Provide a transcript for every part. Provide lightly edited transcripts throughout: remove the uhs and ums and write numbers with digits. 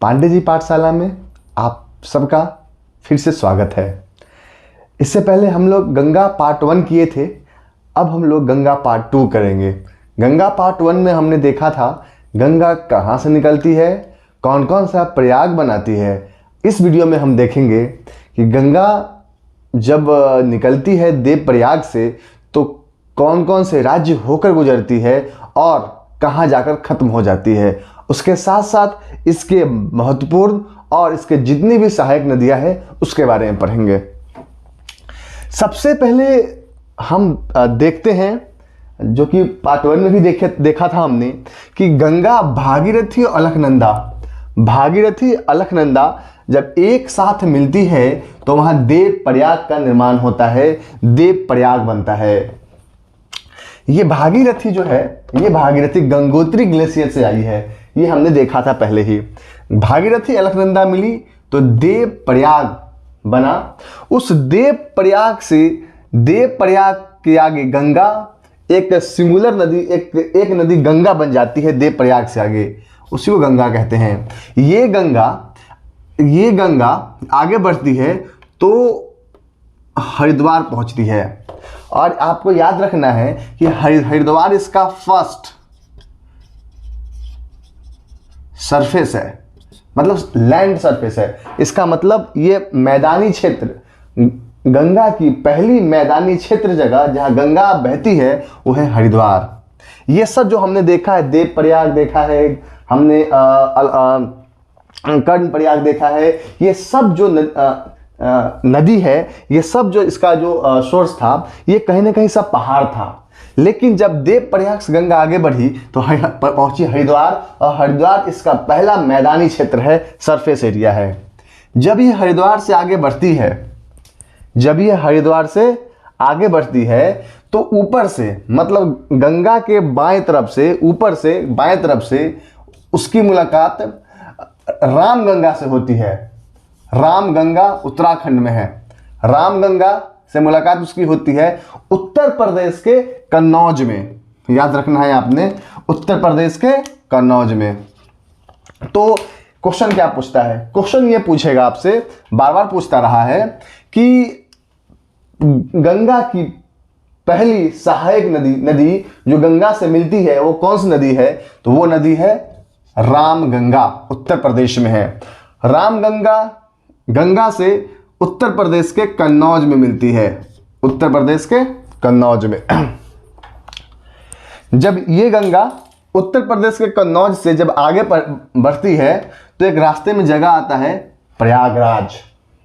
पांडे जी पाठशाला में आप सबका फिर से स्वागत है। इससे पहले हम लोग गंगा पार्ट 1 किए थे, अब हम लोग गंगा पार्ट 2 करेंगे। गंगा पार्ट 1 में हमने देखा था गंगा कहाँ से निकलती है, कौन कौन सा प्रयाग बनाती है। इस वीडियो में हम देखेंगे कि गंगा जब निकलती है देव प्रयाग से तो कौन कौन से राज्य होकर गुजरती है और कहाँ जाकर ख़त्म हो जाती है। उसके साथ साथ इसके महत्वपूर्ण और इसके जितनी भी सहायक नदियाँ हैं उसके बारे में पढ़ेंगे। सबसे पहले हम देखते हैं, जो कि पार्ट 1 में भी देखा था हमने, कि गंगा भागीरथी और अलकनंदा जब एक साथ मिलती है तो वहाँ देव प्रयाग का निर्माण होता है, देव प्रयाग बनता है। ये भागीरथी जो है, ये भागीरथी गंगोत्री ग्लेशियर से आई है, ये हमने देखा था पहले ही। भागीरथी अलकनंदा मिली तो देव प्रयाग बना। उस देव प्रयाग से, देव प्रयाग के आगे गंगा एक सिंगुलर नदी, एक नदी गंगा बन जाती है देव प्रयाग से आगे, उसी को गंगा कहते हैं। ये गंगा आगे बढ़ती है तो हरिद्वार पहुंचती है। और आपको याद रखना है कि हरिद्वार इसका फर्स्ट सरफेस है, मतलब लैंड सरफेस है। इसका मतलब ये मैदानी क्षेत्र, गंगा की पहली मैदानी क्षेत्र जगह जहां गंगा बहती है वो है हरिद्वार। ये सब जो हमने देखा है, देव प्रयाग देखा है हमने, कर्ण प्रयाग देखा है, ये सब जो नदी है, ये सब जो इसका जो सोर्स था, ये कहीं ना कहीं सब पहाड़ था। लेकिन जब देव प्रयाग से गंगा आगे बढ़ी तो पहुंची हरिद्वार, और हरिद्वार इसका पहला मैदानी क्षेत्र है, सरफेस एरिया है। जब ये हरिद्वार से आगे बढ़ती है तो ऊपर से, मतलब गंगा के बाएं तरफ से, ऊपर से बाएं तरफ से उसकी मुलाकात रामगंगा से होती है। रामगंगा उत्तराखंड में है। रामगंगा से मुलाकात उसकी होती है उत्तर प्रदेश के कन्नौज में। याद रखना है आपने, उत्तर प्रदेश के कन्नौज में। तो क्वेश्चन क्या पूछता है? क्वेश्चन ये पूछेगा आपसे, बार बार पूछता रहा है कि गंगा की पहली सहायक नदी जो गंगा से मिलती है वो कौन सी नदी है? तो वो नदी है रामगंगा, उत्तर प्रदेश में है। रामगंगा गंगा से उत्तर प्रदेश के कन्नौज में मिलती है, उत्तर प्रदेश के कन्नौज में। जब ये गंगा उत्तर प्रदेश के कन्नौज से जब आगे बढ़ती है तो एक रास्ते में जगह आता है प्रयागराज,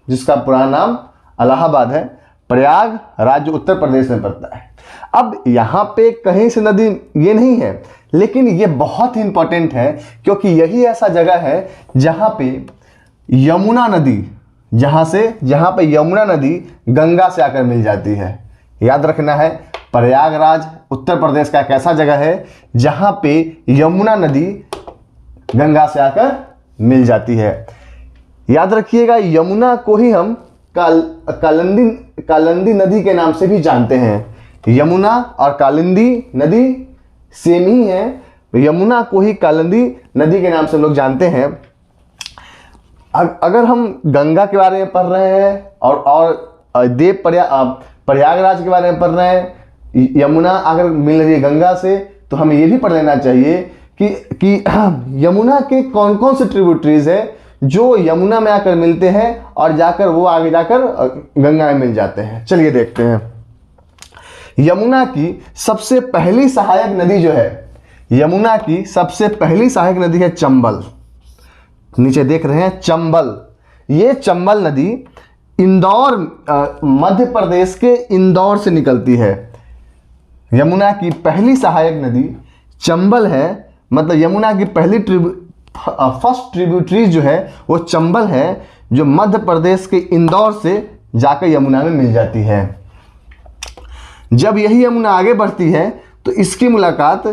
जिसका पुराना नाम इलाहाबाद है। प्रयाग राज्य उत्तर प्रदेश में पड़ता है। अब यहाँ पे कहीं से नदी ये नहीं है, लेकिन ये बहुत ही इंपॉर्टेंट है क्योंकि यही ऐसा जगह है जहाँ पे यमुना नदी, जहाँ पे यमुना नदी गंगा से आकर मिल जाती है। याद रखना है, प्रयागराज उत्तर प्रदेश का एक ऐसा जगह है जहाँ पे यमुना नदी गंगा से आकर मिल जाती है। याद रखिएगा, यमुना को ही हम कालिंदी नदी के नाम से भी जानते हैं। यमुना और कालिंदी नदी सेम ही है। यमुना को ही कालिंदी नदी के नाम से हम लोग जानते हैं। अगर हम गंगा के बारे में पढ़ रहे हैं और देव प्रयागराज के बारे में पढ़ रहे हैं, यमुना अगर मिल रही है गंगा से, तो हमें ये भी पढ़ लेना चाहिए कि यमुना के कौन कौन से ट्रिब्यूटरीज है जो यमुना में आकर मिलते हैं और जाकर वो आगे जाकर गंगा में मिल जाते हैं। चलिए देखते हैं। यमुना की सबसे पहली सहायक नदी जो है, यमुना की सबसे पहली सहायक नदी है चंबल। नीचे देख रहे हैं चंबल। ये चंबल नदी इंदौर, मध्य प्रदेश के इंदौर से निकलती है। यमुना की पहली सहायक नदी चंबल है, मतलब यमुना की पहली फर्स्ट ट्रिब्यूटरी जो है वो चंबल है, जो मध्य प्रदेश के इंदौर से जाकर यमुना में मिल जाती है। जब यही यमुना आगे बढ़ती है तो इसकी मुलाकात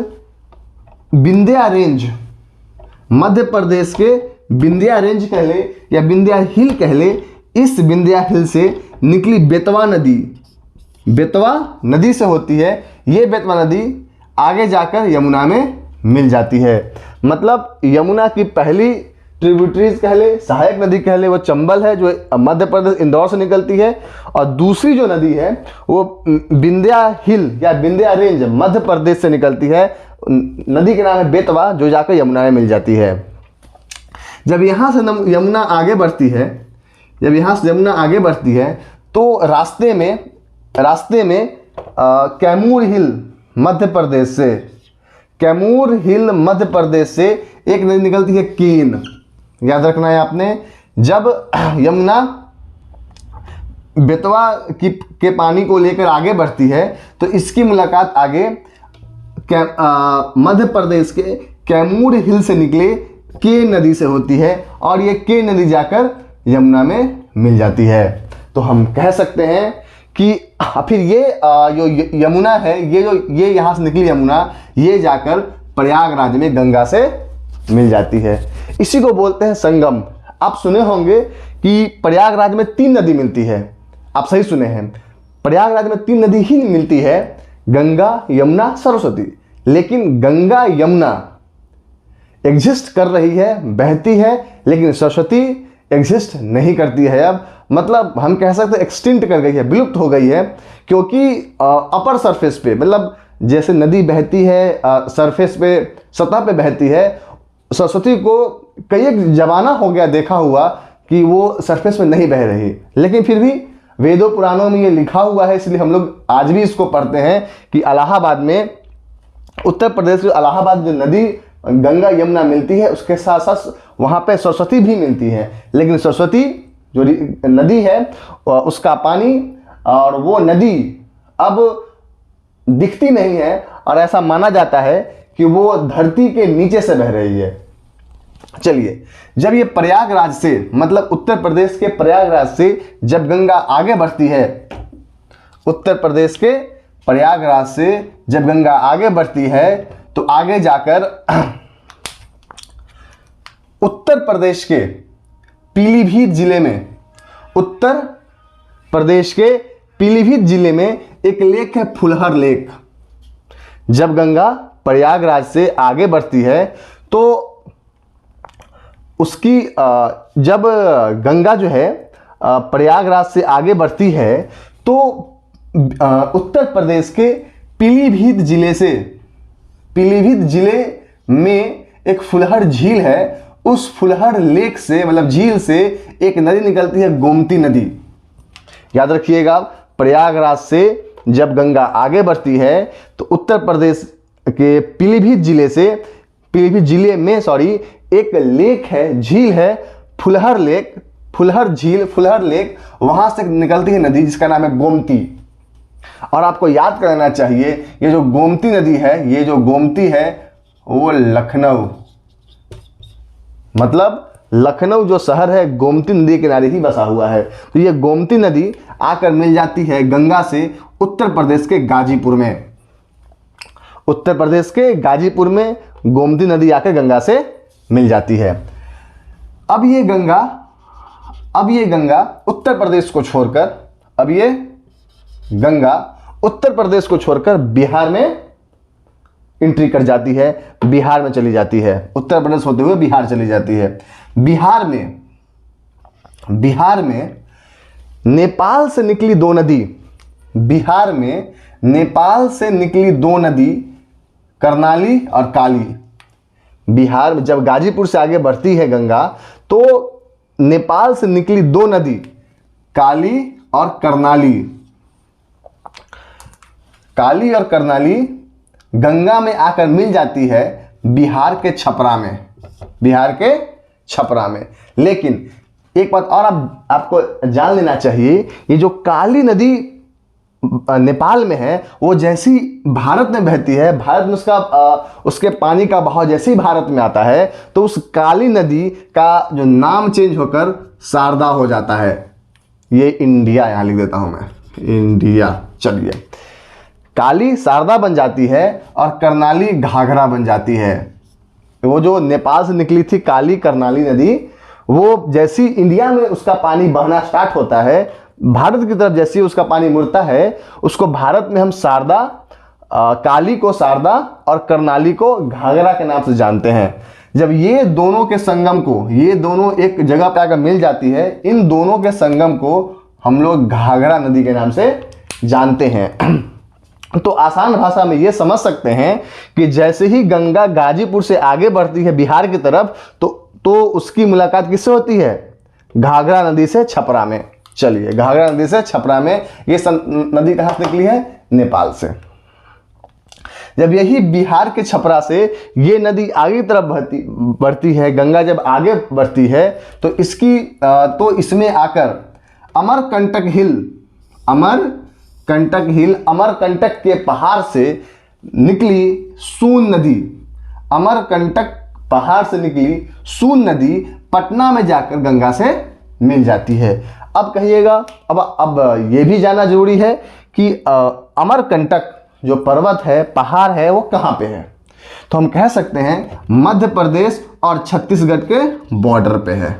विंध्या रेंज, मध्य प्रदेश के विंध्या रेंज कह ले या विंध्या हिल कह ले, इस विंध्या हिल से निकली बेतवा नदी से होती है। ये बेतवा नदी आगे जाकर यमुना में मिल जाती है। मतलब यमुना की पहली ट्रिब्यूटरीज कह ले, सहायक नदी कह ले, वो चंबल है जो मध्य प्रदेश इंदौर से निकलती है, और दूसरी जो नदी है वो विंध्या हिल या विंध्या रेंज मध्य प्रदेश से निकलती है। नदी के नाम है बेतवा, जो जाकर यमुना में मिल जाती है। जब यहाँ से यमुना आगे बढ़ती है, जब यहाँ से यमुना आगे बढ़ती है तो रास्ते में कैमूर हिल मध्य प्रदेश से, कैमूर हिल मध्य प्रदेश से एक नदी निकलती है कीन, याद रखना है आपने। जब यमुना बेतवा के पानी को लेकर आगे बढ़ती है तो इसकी मुलाकात आगे मध्य प्रदेश के कैमूर हिल से निकले के नदी से होती है, और ये के नदी जाकर यमुना में मिल जाती है। तो हम कह सकते हैं कि फिर ये जो यमुना है, ये यहाँ से निकली यमुना, ये जाकर प्रयागराज में गंगा से मिल जाती है। इसी को बोलते हैं संगम। आप सुने होंगे कि प्रयागराज में 3 नदी मिलती है, आप सही सुने हैं, प्रयागराज में 3 नदी ही मिलती है, गंगा, यमुना, सरस्वती। लेकिन गंगा यमुना एग्जिस्ट कर रही है, बहती है, लेकिन सरस्वती एग्जिस्ट नहीं करती है। अब मतलब हम कह सकते हैं एक्सटिंक्ट कर गई है, विलुप्त हो गई है, क्योंकि अपर सरफेस पे, मतलब जैसे नदी बहती है सरफेस पे, सतह पे बहती है, सरस्वती को कई एक जमाना हो गया देखा हुआ कि वो सरफेस में नहीं बह रही, लेकिन फिर भी वेदों पुराणों में ये लिखा हुआ है, इसलिए हम लोग आज भी इसको पढ़ते हैं कि इलाहाबाद में, उत्तर प्रदेश के इलाहाबाद जो नदी गंगा यमुना मिलती है, उसके साथ साथ वहाँ पे सरस्वती भी मिलती है। लेकिन सरस्वती जो नदी है उसका पानी और वो नदी अब दिखती नहीं है, और ऐसा माना जाता है कि वो धरती के नीचे से बह रही है। चलिए, जब ये प्रयागराज से, मतलब उत्तर प्रदेश के प्रयागराज से जब गंगा आगे बढ़ती है, उत्तर प्रदेश के प्रयागराज से जब गंगा आगे बढ़ती है तो आगे जाकर उत्तर प्रदेश के पीलीभीत जिले में, उत्तर प्रदेश के पीलीभीत जिले में एक लेक है फुलहर लेक। जब गंगा प्रयागराज से आगे बढ़ती है तो उसकी जब गंगा जो है प्रयागराज से आगे बढ़ती है तो उत्तर प्रदेश के पीलीभीत जिले से, पीलीभीत जिले में एक फुलहर झील है, उस फुलहर लेक से, मतलब झील से एक नदी निकलती है, गोमती नदी। याद रखिएगा, प्रयागराज से जब गंगा आगे बढ़ती है तो उत्तर प्रदेश के पीलीभीत जिले से, पीलीभीत जिले में एक लेक है, झील है, फुलहर लेक, फुलहर झील, फुलहर लेक, वहां से निकलती है नदी जिसका नाम है गोमती। और आपको याद कर लेना चाहिए, ये जो गोमती नदी है, ये जो गोमती है वो लखनऊ, मतलब लखनऊ जो शहर है गोमती नदी के किनारे ही बसा हुआ है। तो ये गोमती नदी आकर मिल जाती है गंगा से उत्तर प्रदेश के गाजीपुर में, उत्तर प्रदेश के गाजीपुर में गोमती नदी आकर गंगा से मिल जाती है। अब ये गंगा उत्तर प्रदेश को छोड़कर, अब ये गंगा उत्तर प्रदेश को छोड़कर बिहार में एंट्री कर जाती है, बिहार में चली जाती है, उत्तर प्रदेश होते हुए बिहार चली जाती है। बिहार में नेपाल से निकली 2 नदी, बिहार में नेपाल से निकली 2 नदी, कर्नाली और काली। बिहार में जब गाजीपुर से आगे बढ़ती है गंगा तो नेपाल से निकली 2 नदी, काली और कर्नाली, काली और कर्नाली गंगा में आकर मिल जाती है बिहार के छपरा में, बिहार के छपरा में। लेकिन एक बात और आपको जान लेना चाहिए, ये जो काली नदी नेपाल में है वो जैसी भारत में बहती है, भारत में उसके पानी का बहाव जैसे ही भारत में आता है तो उस काली नदी का जो नाम चेंज होकर शारदा हो जाता है। ये इंडिया यहाँ लिख देता हूं मैं, इंडिया। चलिए, काली शारदा बन जाती है और कर्नाली घाघरा बन जाती है। वो जो नेपाल से निकली थी काली कर्नाली नदी, वो जैसी इंडिया में उसका पानी बहना स्टार्ट होता है, भारत की तरफ जैसे उसका पानी मुड़ता है, उसको भारत में हम शारदा, काली को शारदा और कर्नाली को घाघरा के नाम से जानते हैं। जब ये दोनों के संगम को, ये दोनों एक जगह पे आकर मिल जाती है, इन दोनों के संगम को हम लोग घाघरा नदी के नाम से जानते हैं। तो आसान भाषा में ये समझ सकते हैं कि जैसे ही गंगा गाजीपुर से आगे बढ़ती है बिहार की तरफ, तो उसकी मुलाकात किससे होती है? घाघरा नदी से छपरा में। चलिए, घाघरा नदी से छपरा में। ये नदी कहाँ से निकली है? नेपाल से। जब यही बिहार के छपरा से ये नदी आगे की तरफ बढ़ती है, गंगा जब आगे बढ़ती है, तो इसमें आकर अमरकंटक के पहाड़ से निकली सोन नदी, अमरकंटक पहाड़ से निकली सोन नदी पटना में जाकर गंगा से मिल जाती है। अब कहिएगा, अब ये भी जानना जरूरी है कि अमरकंटक जो पर्वत है, पहाड़ है, वो कहाँ पे है? तो हम कह सकते हैं मध्य प्रदेश और छत्तीसगढ़ के बॉर्डर पे है।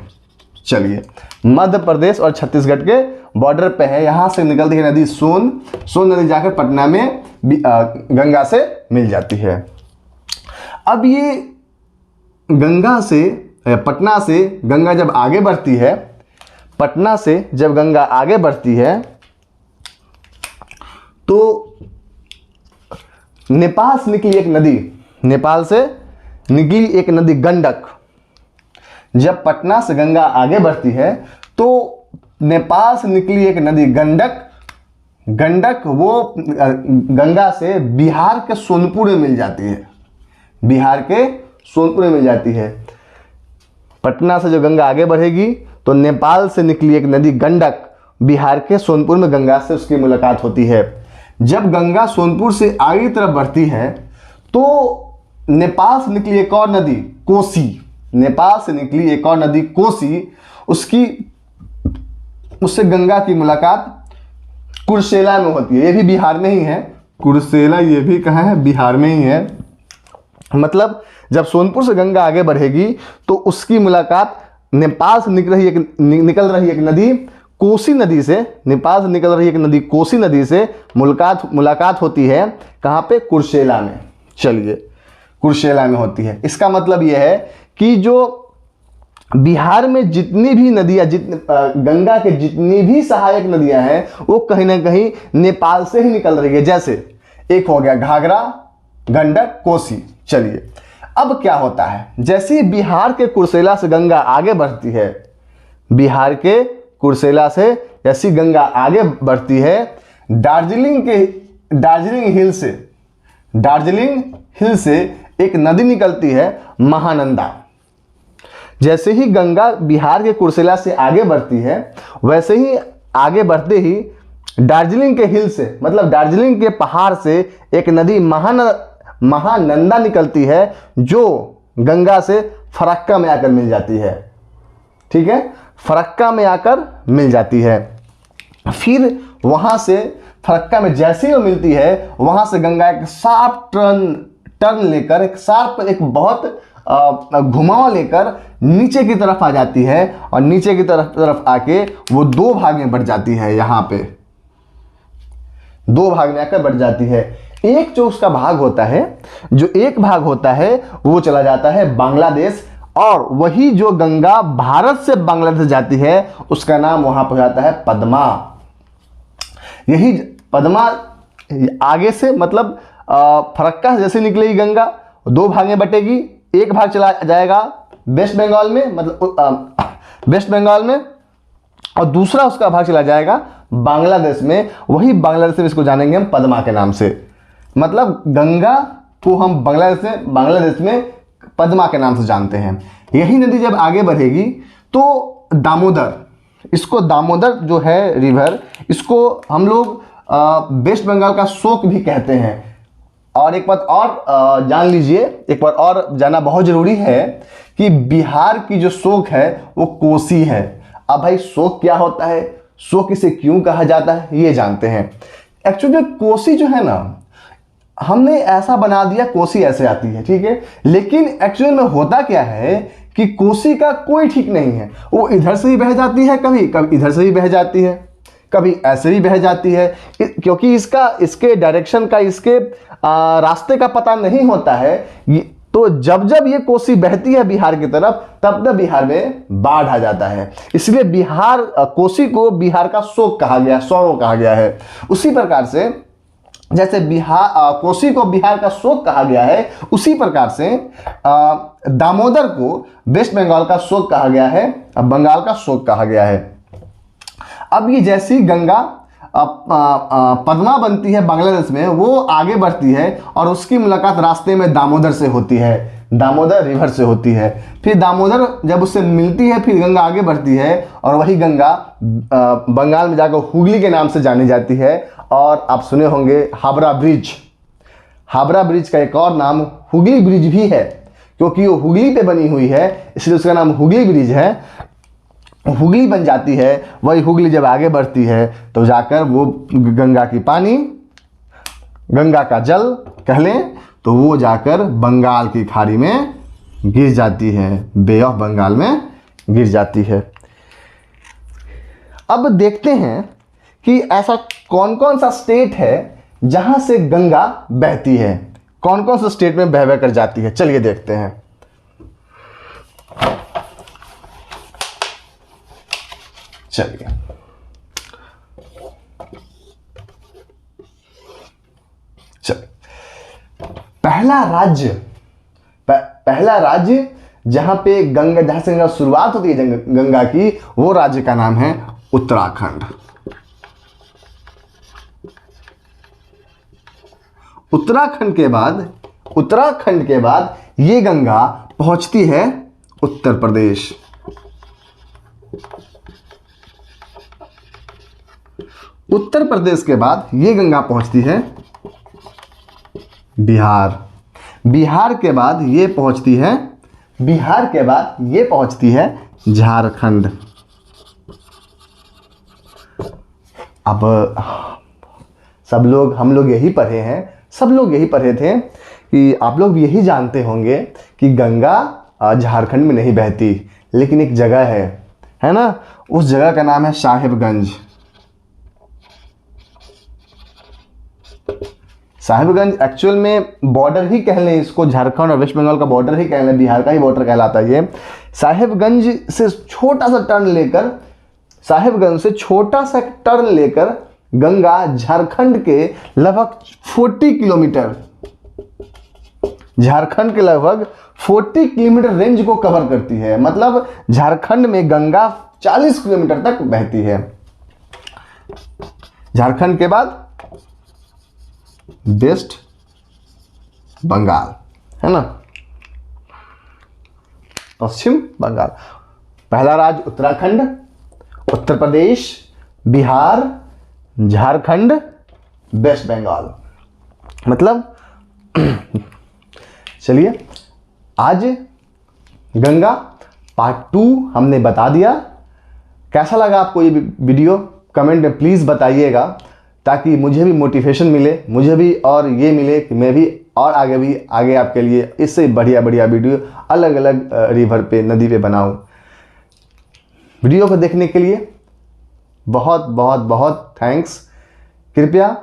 चलिए, मध्य प्रदेश और छत्तीसगढ़ के बॉर्डर पे है। यहाँ से निकलती है नदी सोन नदी जाकर पटना में गंगा से मिल जाती है। अब ये गंगा से, पटना से गंगा जब आगे बढ़ती है, पटना से जब गंगा आगे बढ़ती है, तो नेपाल से निकली एक नदी, नेपाल से निकली एक नदी गंडक, जब पटना से गंगा आगे बढ़ती है, तो नेपाल से निकली एक नदी गंडक वो गंगा से बिहार के सोनपुर में मिल जाती है, बिहार के सोनपुर में मिल जाती है। पटना से जो गंगा आगे बढ़ेगी, तो नेपाल से निकली एक नदी गंडक बिहार के सोनपुर में गंगा से उसकी मुलाकात होती है। जब गंगा सोनपुर से आगे की तरफ बढ़ती है, तो नेपाल से निकली एक और नदी कोसी, नेपाल से निकली एक और नदी कोसी, उससे गंगा की मुलाकात कुर्सेला में होती है। ये भी बिहार में ही है, कुर्सेला ये भी कहाँ है? बिहार में ही है। मतलब जब सोनपुर से गंगा आगे बढ़ेगी, तो उसकी मुलाकात नेपाल से निकल रही एक नदी कोसी नदी से, नेपाल से निकल रही एक नदी कोसी नदी से मुलाकात होती है। कहाँ पे? कुर्सेला में। चलिए, कुर्सेला में होती है। इसका मतलब यह है कि जो बिहार में जितनी भी नदियाँ, गंगा के जितनी भी सहायक नदियाँ हैं, वो कहीं ना कहीं नेपाल से ही निकल रही है। जैसे एक हो गया घाघरा, गंडक, कोसी। चलिए, अब क्या होता है? जैसे ही बिहार के कुर्सेला से गंगा आगे बढ़ती है, बिहार के कुर्सेला से जैसी गंगा आगे बढ़ती है, दार्जिलिंग हिल से एक नदी निकलती है महानंदा। जैसे ही गंगा बिहार के कुर्सेला से आगे बढ़ती है, वैसे ही आगे बढ़ते ही दार्जिलिंग के हिल से, मतलब दार्जिलिंग के पहाड़ से एक नदी महानंदा निकलती है, जो गंगा से फरक्का में आकर मिल जाती है। ठीक है, फरक्का में आकर मिल जाती है। फिर वहां से फरक्का में जैसे ही वो मिलती है, वहां से गंगा एक शार्प टर्न लेकर, एक बहुत घुमाव लेकर नीचे की तरफ आ जाती है, और नीचे की तरफ आके वो दो भाग में बढ़ जाती है। यहाँ पे दो भाग में आकर बढ़ जाती है। एक जो उसका भाग होता है, जो एक भाग होता है, वो चला जाता है बांग्लादेश, और वही जो गंगा भारत से बांग्लादेश जाती है, उसका नाम वहां पर जाता है पद्मा। यही पद्मा आगे से, मतलब फरक्का से जैसे निकलेगी गंगा, दो भाग में बटेगी। एक भाग चला जाएगा वेस्ट बंगाल में, मतलब वेस्ट बंगाल में, और दूसरा उसका भाग चला जाएगा बांग्लादेश में। वही बांग्लादेश में इसको जानेंगे हम पद्मा के नाम से। मतलब गंगा को हम बांग्लादेश में पद्मा के नाम से जानते हैं। यही नदी जब आगे बढ़ेगी, तो दामोदर, इसको दामोदर जो है रिवर, इसको हम लोग वेस्ट बंगाल का शोक भी कहते हैं। और एक बात और जान लीजिए, एक बार और जानना बहुत जरूरी है कि बिहार की जो शोक है वो कोसी है। अब भाई शोक क्या होता है, शोक इसे क्यों कहा जाता है, ये जानते हैं। एक्चुअली कोसी जो है ना, हमने ऐसा बना दिया कोसी ऐसे आती है, ठीक है, लेकिन एक्चुअल में होता क्या है कि कोसी का कोई ठीक नहीं है। वो इधर से ही बह जाती है, कभी इधर से ही बह जाती है, कभी ऐसे ही बह जाती है, क्योंकि इसके डायरेक्शन का, इसके रास्ते का पता नहीं होता है। तो जब जब ये कोसी बहती है बिहार की तरफ, तब तब बिहार में बाढ़ आ जाता है। इसलिए बिहार कोसी को बिहार का शोक कहा गया, सौरों कहा गया है। उसी प्रकार से जैसे बिहार कोसी को बिहार का शोक कहा गया है, उसी प्रकार से दामोदर को वेस्ट बंगाल का शोक कहा गया है, बंगाल का शोक कहा गया है। अब ये जैसी गंगा पद्मा बनती है बांग्लादेश में, वो आगे बढ़ती है और उसकी मुलाकात रास्ते में दामोदर से होती है, दामोदर रिवर से होती है। फिर दामोदर जब उससे मिलती है, फिर गंगा आगे बढ़ती है और वही गंगा बंगाल में जाकर हुगली के नाम से जानी जाती है। और आप सुने होंगे हावड़ा ब्रिज, हावड़ा ब्रिज का एक और नाम हुगली ब्रिज भी है, क्योंकि वो हुगली पे बनी हुई है, इसलिए उसका नाम हुगली ब्रिज है। हुगली बन जाती है, वही हुगली जब आगे बढ़ती है तो जाकर वो गंगा की पानी, गंगा का जल कह लें, तो वो जाकर बंगाल की खाड़ी में गिर जाती है, बे ऑफ बंगाल में गिर जाती है। अब देखते हैं कि ऐसा कौन कौन सा स्टेट है जहां से गंगा बहती है, कौन कौन सा स्टेट में बह कर जाती है। चलिए देखते हैं। चलिए पहला राज्य जहां पे गंगा, जहां से गंगा शुरुआत होती है गंगा की, वो राज्य का नाम है उत्तराखंड। उत्तराखंड के बाद ये गंगा पहुंचती है उत्तर प्रदेश। उत्तर प्रदेश के बाद ये गंगा पहुंचती है बिहार। बिहार के बाद ये पहुंचती है झारखंड। अब हम लोग यही पढ़े हैं, सब लोग यही पढ़े थे कि आप लोग भी यही जानते होंगे कि गंगा झारखंड में नहीं बहती, लेकिन एक जगह है ना, उस जगह का नाम है साहिबगंज। साहिबगंज एक्चुअल में बॉर्डर ही कह लें इसको, झारखंड और वेस्ट बंगाल का बॉर्डर ही कह लें, बिहार का ही बॉर्डर कहलाता है ये। साहिबगंज से छोटा सा टर्न लेकर गंगा झारखंड के लगभग 40 किलोमीटर रेंज को कवर करती है। मतलब झारखंड में गंगा 40 किलोमीटर तक बहती है। झारखंड के बाद वेस्ट बंगाल, है ना, पश्चिम बंगाल। पहला राज्य उत्तराखंड, उत्तर प्रदेश, बिहार, झारखंड, वेस्ट बंगाल। मतलब चलिए आज गंगा पार्ट 2 हमने बता दिया। कैसा लगा आपको ये वीडियो, कमेंट में प्लीज़ बताइएगा, ताकि मुझे भी मोटिवेशन मिले, मुझे भी और ये मिले कि मैं भी और आगे आपके लिए इससे बढ़िया वीडियो अलग अलग रिवर पे, नदी पे बनाऊं। वीडियो को देखने के लिए बहुत बहुत बहुत थैंक्स। कृपया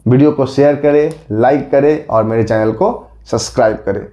वीडियो को शेयर करें, लाइक करें और मेरे चैनल को सब्सक्राइब करें।